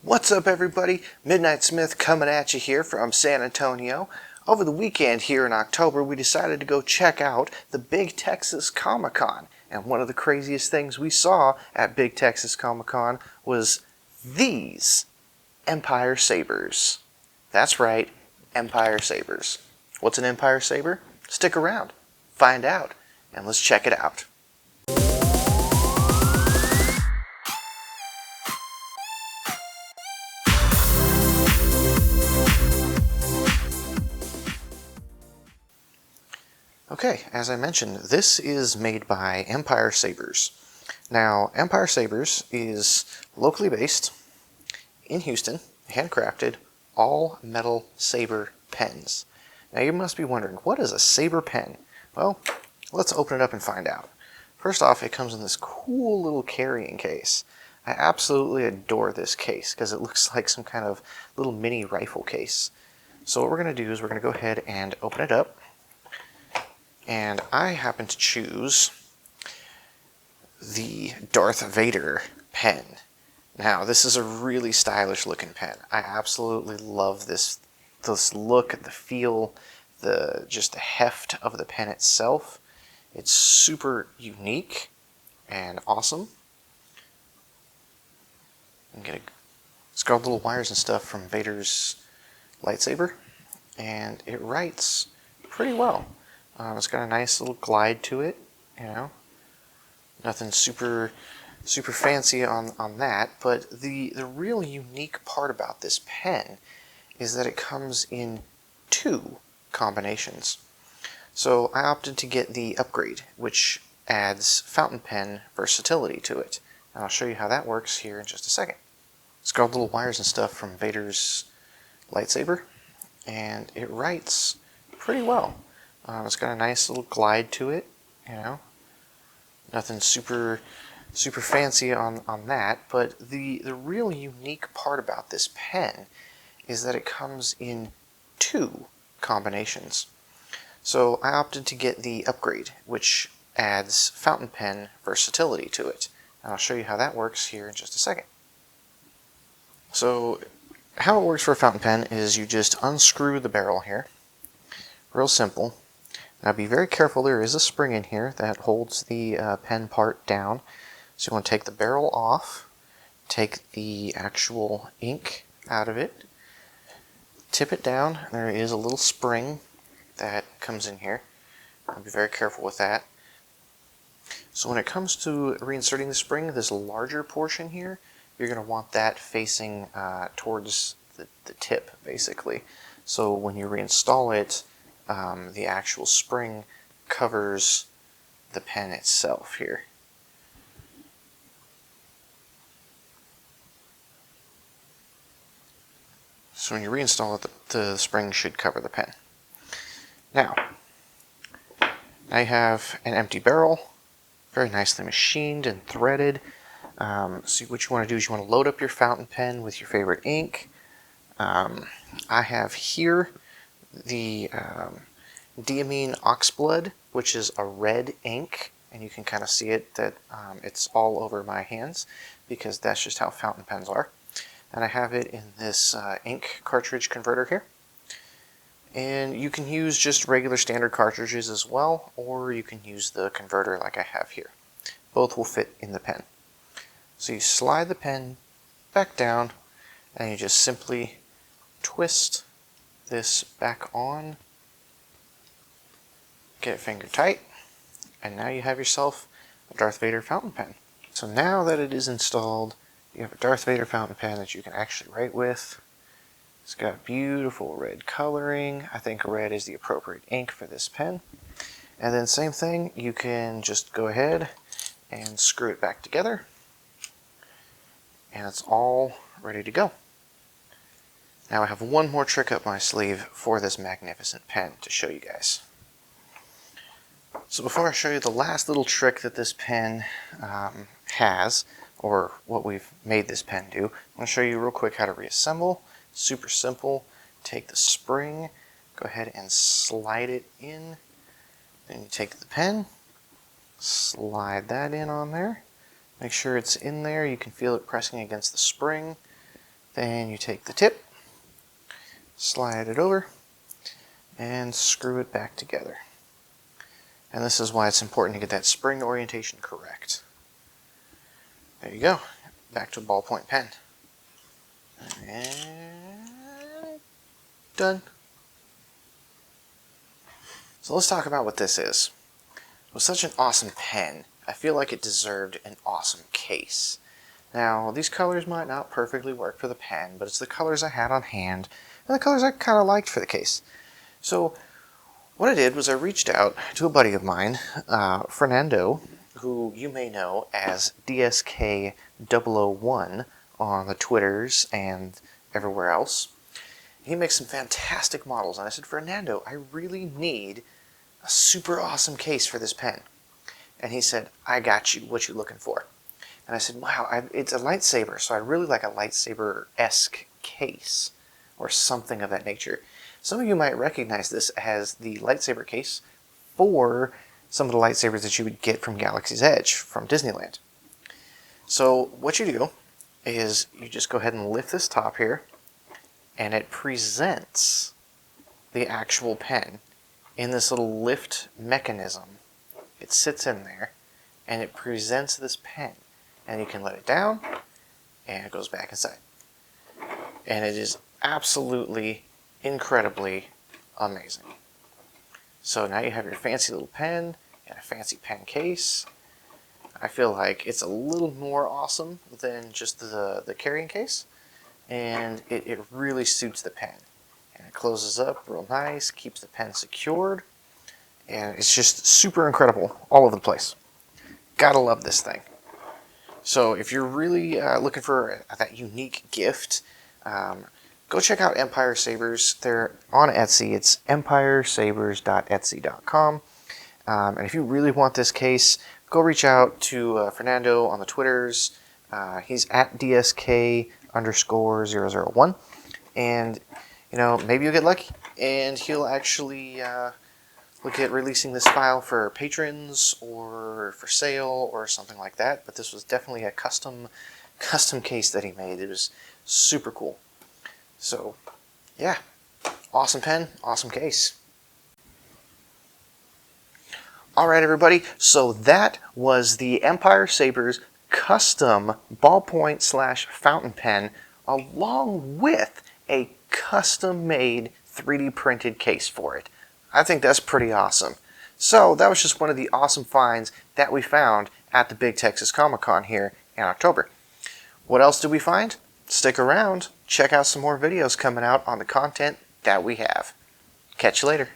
What's up, everybody? Midnight Smith coming at you here from San Antonio. Over the weekend here in October, we decided to go check out the Big Texas Comic-Con. And one of the craziest things we saw at Big Texas Comic-Con was these Empire Sabers. That's right, Empire Sabers. What's an Empire Saber? Stick around, find out, and let's check it out. Okay, as I mentioned, this is made by Empire Sabers. Now, Empire Sabers is locally based in Houston, handcrafted, all-metal saber pens. Now, you must be wondering, what is a saber pen? Well, let's open it up and find out. First off, it comes in this cool little carrying case. I absolutely adore this case because it looks like some kind of little mini rifle case. So what we're going to do is we're going to go ahead and open it up. And I happen to choose the Darth Vader pen. Now, this is a really stylish looking pen. I absolutely love this look, the feel, just the heft of the pen itself. It's super unique and awesome. It's got little wires and stuff from Vader's lightsaber, and it writes pretty well. It's got a nice little glide to it, you know. Nothing super fancy on that, but the real unique part about this pen is that it comes in two combinations. So I opted to get the upgrade, which adds fountain pen versatility to it. And I'll show you how that works here in just a second. It's got little wires and stuff from Vader's lightsaber, and it writes pretty well. It's got a nice little glide to it, you know. Nothing super fancy on that, but the real unique part about this pen is that it comes in two combinations. So I opted to get the upgrade, which adds fountain pen versatility to it. And I'll show you how that works here in just a second. So how it works for a fountain pen is you just unscrew the barrel here. Real simple. Now be very careful, there is a spring in here that holds the pen part down. So you want to take the barrel off, take the actual ink out of it, tip it down. There is a little spring that comes in here. Be very careful with that. So when it comes to reinserting the spring, this larger portion here, you're going to want that facing towards the tip, basically. So when you reinstall it, the actual spring covers the pen itself here. So when you reinstall it, the spring should cover the pen. Now you have an empty barrel, very nicely machined and threaded. So what you want to do is you want to load up your fountain pen with your favorite ink. I have here the Diamine Oxblood, which is a red ink, and you can kind of see it that it's all over my hands because that's just how fountain pens are. And I have it in this ink cartridge converter here. And you can use just regular standard cartridges as well, or you can use the converter like I have here. Both will fit in the pen. So you slide the pen back down, and you just simply twist this back on, get it finger tight, and now you have yourself a Darth Vader fountain pen. So now that it is installed, you have a Darth Vader fountain pen that you can actually write with. It's got beautiful red coloring. I think red is the appropriate ink for this pen. And then same thing, you can just go ahead and screw it back together, and it's all ready to go. Now I have one more trick up my sleeve for this magnificent pen to show you guys. So before I show you the last little trick that this pen has, or what we've made this pen do, I'm going to show you real quick how to reassemble. Super simple. Take the spring, go ahead and slide it in. Then you take the pen, slide that in on there. Make sure it's in there. You can feel it pressing against the spring. Then you take the tip, slide it over, and screw it back together. And this is why it's important to get that spring orientation correct. There you go. Back to a ballpoint pen. And done. So let's talk about what this is. It was such an awesome pen. I feel like it deserved an awesome case. Now, these colors might not perfectly work for the pen, but it's the colors I had on hand, and the colors I kind of liked for the case. So, what I did was I reached out to a buddy of mine, Fernando, who you may know as DSK001 on the Twitters and everywhere else. He makes some fantastic models, and I said, Fernando, I really need a super awesome case for this pen. And he said, I got you. What you looking for? And I said, wow, it's a lightsaber, so I really like a lightsaber-esque case or something of that nature. Some of you might recognize this as the lightsaber case for some of the lightsabers that you would get from Galaxy's Edge from Disneyland. So what you do is you just go ahead and lift this top here, and it presents the actual pen in this little lift mechanism. It sits in there, and it presents this pen. And you can let it down, and it goes back inside. And it is absolutely, incredibly amazing. So now you have your fancy little pen and a fancy pen case. I feel like it's a little more awesome than just the carrying case. And it really suits the pen. And it closes up real nice, keeps the pen secured, and it's just super incredible all over the place. Gotta love this thing. So if you're really looking for that unique gift, go check out Empire Sabers. They're on Etsy. It's empiresabers.etsy.com. And if you really want this case, go reach out to Fernando on the Twitters. He's at DSK_001. And, you know, maybe you'll get lucky and he'll actually look at releasing this file for patrons or for sale or something like that. But this was definitely a custom case that he made. It was super cool. So, yeah, awesome pen, awesome case. Alright everybody, so that was the Empire Sabers custom ballpoint / fountain pen along with a custom made 3D printed case for it. I think that's pretty awesome. So that was just one of the awesome finds that we found at the Big Texas Comic-Con here in October. What else did we find? Stick around, check out some more videos coming out on the content that we have. Catch you later.